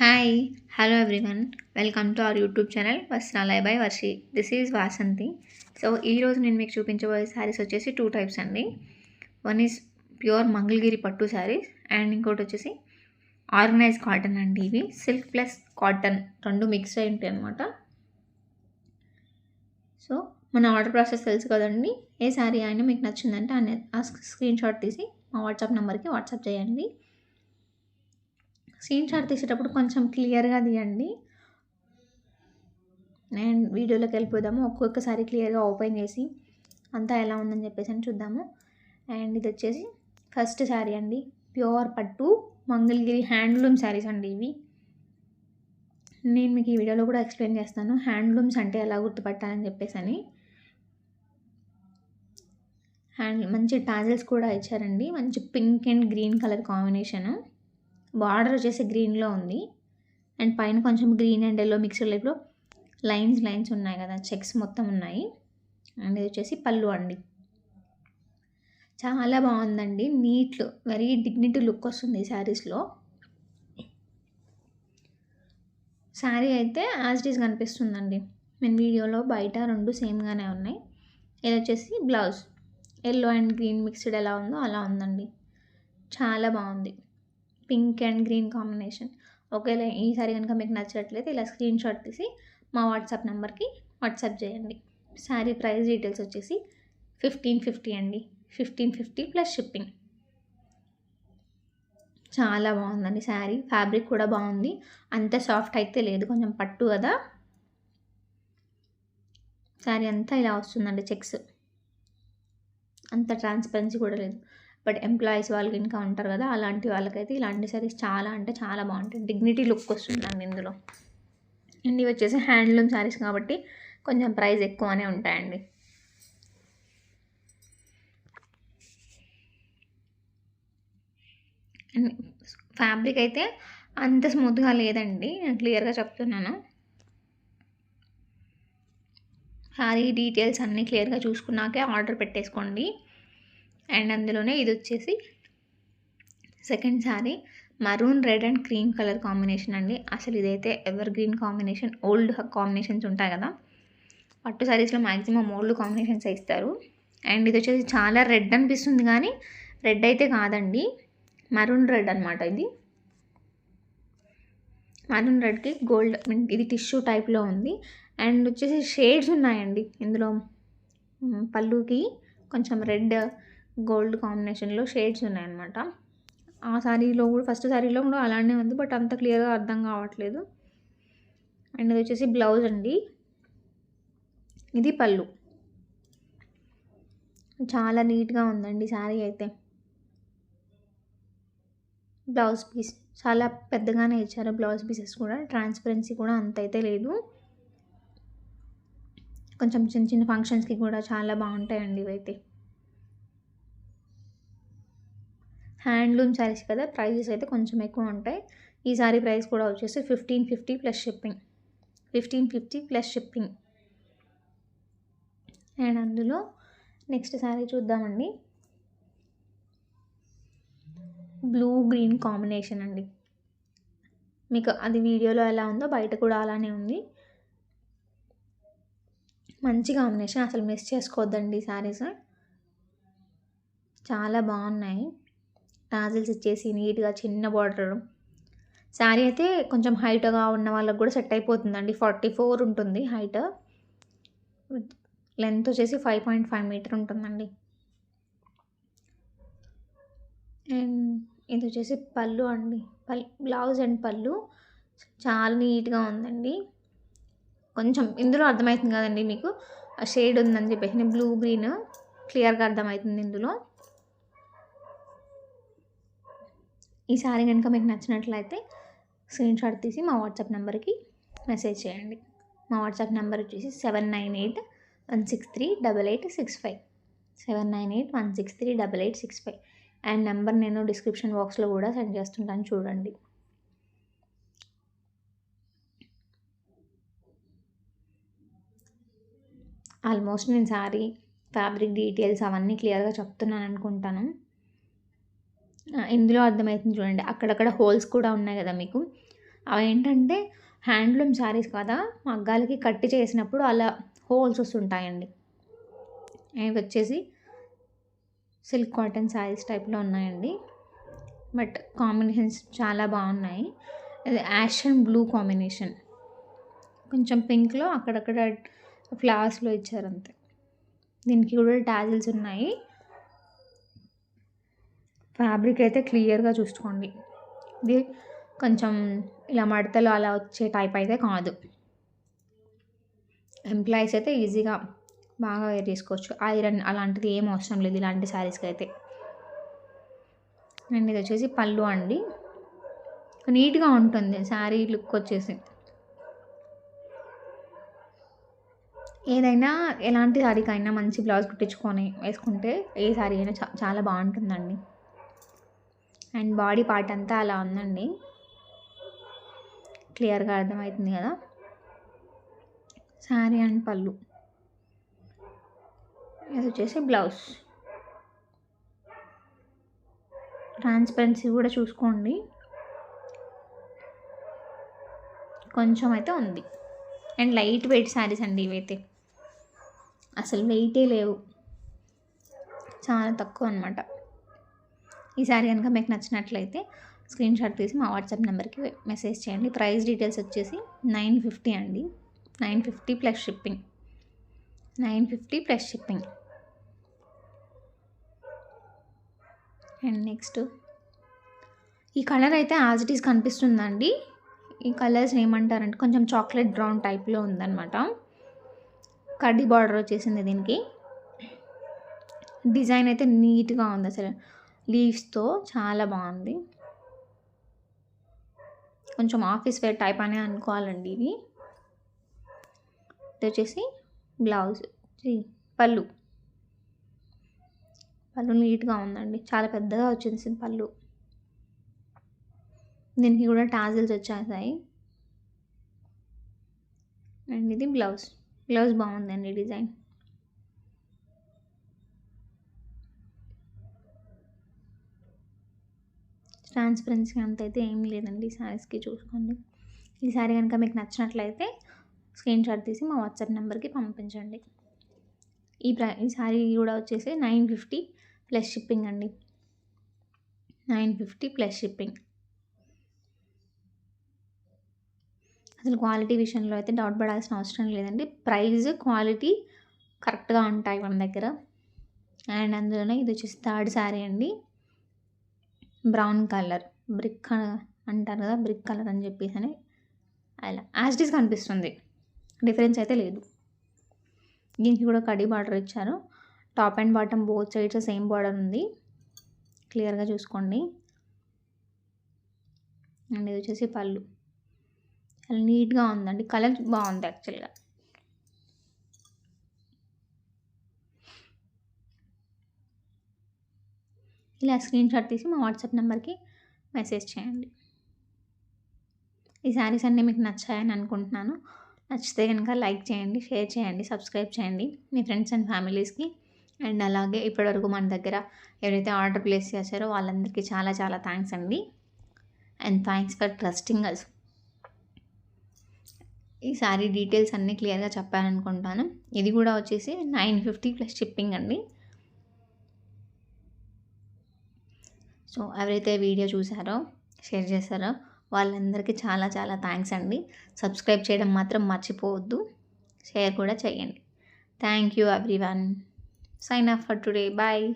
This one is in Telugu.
Hi hello everyone welcome to our YouTube channel Vastralaya by Varshi. This is Vasanthi. So ఈరోజు నేను మీకు చూపించబోయే శారీస్ వచ్చేసి 2 టైప్స్ అండి. వన్ ఈజ్ ప్యూర్ మంగళగిరి పట్టు శారీస్ అండ్ ఇంకోటి వచ్చేసి ఆర్గనైజ్ కాటన్ అండి. ఇవి సిల్క్ ప్లస్ కాటన్ రెండు మిక్స్ అయి ఉంటాయి అనమాట. సో మన ఆర్డర్ ప్రాసెస్ తెలుసు కదండి. ఏ శారీ అయినా మీకు నచ్చిందంటే ఆ స్క్రీన్ షాట్ తీసి మా వాట్సాప్ నెంబర్కి వాట్సాప్ చేయండి. స్క్రీన్ షాట్ తీసేటప్పుడు కొంచెం క్లియర్గా తీయండి. అండ్ వీడియోలోకి వెళ్ళిపోదాము. ఒక్కొక్కసారి క్లియర్గా ఓపెన్ చేసి అంతా ఎలా ఉందని చెప్పేసి అని చూద్దాము. అండ్ ఇది వచ్చేసి ఫస్ట్ శారీ అండి. ప్యూర్ పట్టు మంగళగిరి హ్యాండ్లూమ్ శారీస్ అండి ఇవి. నేను మీకు ఈ వీడియోలో కూడా ఎక్స్ప్లెయిన్ చేస్తాను హ్యాండ్లూమ్స్ అంటే ఎలా గుర్తుపట్టాలని చెప్పేసి అని. మంచి టాజల్స్ కూడా ఇచ్చారండి. మంచి pink and green colour combination. Border వచ్చేసి గ్రీన్లో ఉంది అండ్ పైన కొంచెం గ్రీన్ అండ్ ఎల్లో మిక్స్డ్ లైఫ్లో లైన్స్ ఉన్నాయి కదా, చెక్స్ మొత్తం ఉన్నాయి. అండ్ ఇది వచ్చేసి పళ్ళు అండి. చాలా బాగుందండి. నీట్ వెరీ డిగ్నిటీ లుక్ వస్తుంది ఈ శారీస్లో. శారీ అయితే యాజ్ ఇట్ ఈస్ కనిపిస్తుందండి. నేను వీడియోలో బయట రెండు సేమ్గానే ఉన్నాయి. ఇది వచ్చేసి blouse yellow and green mixed ఎలా ఉందో అలా ఉందండి. చాలా బాగుంది. Pink and green combination. ఒకవేళ ఈ సారీ కనుక మీకు నచ్చినట్లయితే ఇలా స్క్రీన్ షాట్ తీసి మా వాట్సాప్ నెంబర్కి వాట్సాప్ చేయండి. శారీ ప్రైస్ డీటెయిల్స్ వచ్చేసి 1550 అండి. 1550 ప్లస్ షిప్పింగ్. చాలా బాగుందండి శారీ. ఫ్యాబ్రిక్ కూడా బాగుంది. అంత సాఫ్ట్ అయితే లేదు, కొంచెం పట్టు కదా. శారీ అంతా ఇలా వస్తుందండి. చెక్స్ అంత ట్రాన్స్పరెన్సీ కూడా లేదు. బట్ ఎంప్లాయీస్ వాళ్ళకి ఇంకా ఉంటారు కదా, అలాంటి వాళ్ళకైతే ఇలాంటి శారీస్ చాలా అంటే చాలా బాగుంటాయి. డిగ్నిటీ లుక్ వస్తుందండి ఇందులో. అండ్ ఇవి వచ్చేసి హ్యాండ్లూమ్ శారీస్ కాబట్టి కొంచెం ప్రైస్ ఎక్కువనే ఉంటాయండి. అండ్ ఫ్యాబ్రిక్ అయితే అంత స్మూత్గా లేదండి, నేను క్లియర్గా చెప్తున్నాను. శారీ డీటెయిల్స్ అన్నీ క్లియర్గా చూసుకున్నాకే ఆర్డర్ పెట్టేసుకోండి. అండ్ అందులోనే ఇది వచ్చేసి second sari maroon red and cream colour combination అండి. అసలు ఇదైతే ever green combination. Old combinations ఉంటాయి కదా, పట్టు శారీస్లో మ్యాక్సిమం ఓల్డ్ కాంబినేషన్స్ ఇస్తారు. అండ్ ఇది వచ్చేసి చాలా రెడ్ అనిపిస్తుంది కానీ రెడ్ అయితే కాదండి, మరూన్ రెడ్ అనమాట. ఇది మరూన్ రెడ్కి గోల్డ్, ఇది టిష్యూ టైప్లో ఉంది. అండ్ వచ్చేసి షేడ్స్ ఉన్నాయండి ఇందులో. పళ్ళుకి కొంచెం రెడ్ గోల్డ్ కాంబినేషన్లో షేడ్స్ ఉన్నాయన్నమాట. ఆ శారీలో కూడా ఫస్ట్ శారీలో కూడా అలానే ఉంది, బట్ అంత క్లియర్గా అర్థం కావట్లేదు. అండ్ ఇది వచ్చేసి బ్లౌజ్ అండి. ఇది పళ్ళు. చాలా నీట్గా ఉందండి శారీ అయితే. బ్లౌజ్ పీస్ చాలా పెద్దగానే ఇచ్చారు. బ్లౌజ్ పీసెస్ కూడా ట్రాన్స్పరెన్సీ కూడా అంత అయితే లేదు. కొంచెం చిన్న చిన్న ఫంక్షన్స్కి కూడా చాలా బాగుంటాయండి ఇవైతే. హ్యాండ్లూమ్ శారీస్ కదా, ప్రైజెస్ అయితే కొంచెం ఎక్కువ ఉంటాయి. ఈ శారీ ప్రైస్ కూడా వచ్చేసి 1550 plus shipping. 1550 plus shipping. And అందులో నెక్స్ట్ శారీ చూద్దామండి. బ్లూ గ్రీన్ కాంబినేషన్ అండి. మీకు అది వీడియోలో ఎలా ఉందో బయట కూడా అలానే ఉంది. మంచి కాంబినేషన్, అసలు మిస్ చేసుకోవద్దండి శారీస్. చాలా బాగున్నాయి. టాజిల్స్ ఇచ్చేసి నీట్గా చిన్న బార్డర్. శారీ అయితే కొంచెం హైట్గా ఉన్న వాళ్ళకి కూడా సెట్ అయిపోతుందండి. 44 ఉంటుంది హైట్. లెంత్ వచ్చేసి 5.5 మీటర్ ఉంటుందండి. అండ్ ఇది వచ్చేసి పళ్ళు అండి. బ్లౌజ్ అండ్ పళ్ళు చాలా నీట్గా ఉందండి. కొంచెం ఇందులో అర్థమవుతుంది కదండి మీకు ఆ షేడ్ ఉందని చెప్పేసి, బ్లూ గ్రీన్ క్లియర్గా అర్థమవుతుంది ఇందులో. ఈ శారీ కనుక మీకు నచ్చినట్లయితే స్క్రీన్ షాట్ తీసి మా వాట్సాప్ నెంబర్కి మెసేజ్ చేయండి. మా వాట్సాప్ నెంబర్ వచ్చేసి 7981638865. 7981638865. అండ్ నెంబర్ నేను డిస్క్రిప్షన్ బాక్స్లో కూడా సెండ్ చేస్తుంటాను, చూడండి. ఆల్మోస్ట్ నేను శారీ ఫ్యాబ్రిక్ డీటెయిల్స్ అవన్నీ క్లియర్గా చెప్తున్నాను అనుకుంటాను. ఇందులో అర్థమవుతుంది చూడండి, అక్కడక్కడ హోల్స్ కూడా ఉన్నాయి కదా మీకు, అవి ఏంటంటే హ్యాండ్లూమ్ శారీస్ కదా, మగ్గాలకి కట్టి చేసినప్పుడు అలా హోల్స్ వస్తుంటాయండి. ఇవి వచ్చేసి సిల్క్ కాటన్ శారీస్ టైప్లో ఉన్నాయండి. బట్ కాంబినేషన్స్ చాలా బాగున్నాయి. ఇది యాష్ అండ్ బ్లూ కాంబినేషన్, కొంచెం పింక్లో అక్కడక్కడ ఫ్లవర్స్లో ఇచ్చారు అంతే. దీనికి కూడా టాజిల్స్ ఉన్నాయి. ఫ్యాబ్రిక్ అయితే క్లియర్గా చూసుకోండి. ఇది కొంచెం ఇలా మడతలు అలా వచ్చే టైప్ అయితే కాదు. ఎంప్లాయీస్ అయితే ఈజీగా బాగా వేర్ చేసుకోవచ్చు. ఐరన్ అలాంటిది ఏం అవసరం లేదు ఇలాంటి శారీస్కి అయితే. అండ్ ఇది వచ్చేసి పళ్ళు అండి. నీట్గా ఉంటుంది శారీ లుక్ వచ్చేసి. ఏదైనా ఎలాంటి శారీకైనా మంచి బ్లౌజ్ కుట్టించుకొని వేసుకుంటే ఏ శారీ అయినా చాలా బాగుంటుందండి. అండ్ బాడీ పార్ట్ అంతా అలా ఉందండి, క్లియర్గా అర్థమవుతుంది కదా. శారీ అండ్ పళ్ళు, ఇది వచ్చేసి బ్లౌజ్. ట్రాన్స్పరెన్సీ కూడా చూసుకోండి, కొంచెం అయితే ఉంది. అండ్ లైట్ వెయిట్ శారీస్ అండి ఇవైతే, అసలు వెయిటే లేవు, చాలా తక్కువ అనమాట. ఈ శారీ కనుక మీకు నచ్చినట్లయితే స్క్రీన్ షాట్ తీసి మా వాట్సాప్ నెంబర్కి మెసేజ్ చేయండి. ప్రైస్ డీటెయిల్స్ వచ్చేసి 950 అండి. 950 plus shipping. 950 plus shipping. And next ఈ కలర్ అయితే యాజ్ ఇట్ ఈస్ కనిపిస్తుందండి. ఈ కలర్స్ ఏమంటారంటే కొంచెం చాక్లెట్ బ్రౌన్ టైప్లో ఉందన్నమాట. కడ్డీ బార్డర్ వచ్చేసింది దీనికి. డిజైన్ అయితే నీట్గా ఉంది, అసలు లీవ్స్తో చాలా బాగుంది. కొంచెం ఆఫీస్ వేర్ టైప్ అనే అనుకోవాలండి ఇది. ఇది వచ్చేసి బ్లౌజ్. పళ్ళు నీట్గా ఉందండి, చాలా పెద్దగా వచ్చింది పళ్ళు. దీనికి కూడా టాజిల్స్ వచ్చేసాయి. అండ్ ఇది బ్లౌజ్ బాగుందండి డిజైన్. ట్రాన్స్పరెన్సీ అంత అయితే ఏం లేదండి ఈ శారీస్కి, చూసుకోండి. ఈ శారీ కనుక మీకు నచ్చినట్లయితే స్క్రీన్ షాట్ తీసి మా వాట్సాప్ నెంబర్కి పంపించండి. ఈ శారీ కూడా వచ్చేసి 950 ప్లస్ షిప్పింగ్ అండి. 950 ప్లస్ షిప్పింగ్. అసలు క్వాలిటీ విషయంలో అయితే డౌట్ పడాల్సిన అవసరం లేదండి. ప్రైస్ క్వాలిటీ కరెక్ట్గా ఉంటాయి మన దగ్గర. అండ్ అందులోనే ఇది వచ్చేసి థర్డ్ శారీ అండి. బ్రౌన్ కలర్, బ్రిక్ అంటారు కదా, బ్రిక్ కలర్ అని చెప్పేసి అని అలా యాజ్ ఇట్ ఈస్ కనిపిస్తుంది, డిఫరెన్స్ అయితే లేదు. దీనికి కూడా కడ్డీ బార్డర్ ఇచ్చారు. Top and bottom both sides same border ఉంది, క్లియర్గా చూసుకోండి. అండ్ ఇది వచ్చేసి పళ్ళు. చాలా నీట్గా ఉందండి, కలర్ బాగుంది యాక్చువల్గా. ఇలా స్క్రీన్ షాట్ తీసి మా వాట్సాప్ నెంబర్కి మెసేజ్ చేయండి. ఈ శారీస్ అన్నీ మీకు నచ్చాయని అనుకుంటున్నాను. నచ్చితే కనుక లైక్ చేయండి, షేర్ చేయండి, సబ్స్క్రైబ్ చేయండి మీ ఫ్రెండ్స్ అండ్ ఫ్యామిలీస్కి. అండ్ అలాగే ఇప్పటివరకు మన దగ్గర ఎవరైతే ఆర్డర్ ప్లేస్ చేశారో వాళ్ళందరికీ చాలా చాలా థ్యాంక్స్ అండి. And thanks for trusting us. ఈ శారీ డీటెయిల్స్ అన్నీ క్లియర్గా చెప్పాననుకుంటాను. ఇది కూడా వచ్చేసి 950 ప్లస్ షిప్పింగ్ అండి. సో ఎవరైతే వీడియో చూసారో, షేర్ చేశారో వాళ్ళందరికీ చాలా చాలా థ్యాంక్స్ అండి. సబ్స్క్రైబ్ చేయడం మాత్రం మర్చిపోవద్దు, షేర్ కూడా చేయండి. Thank you everyone. Sign off for today. Bye.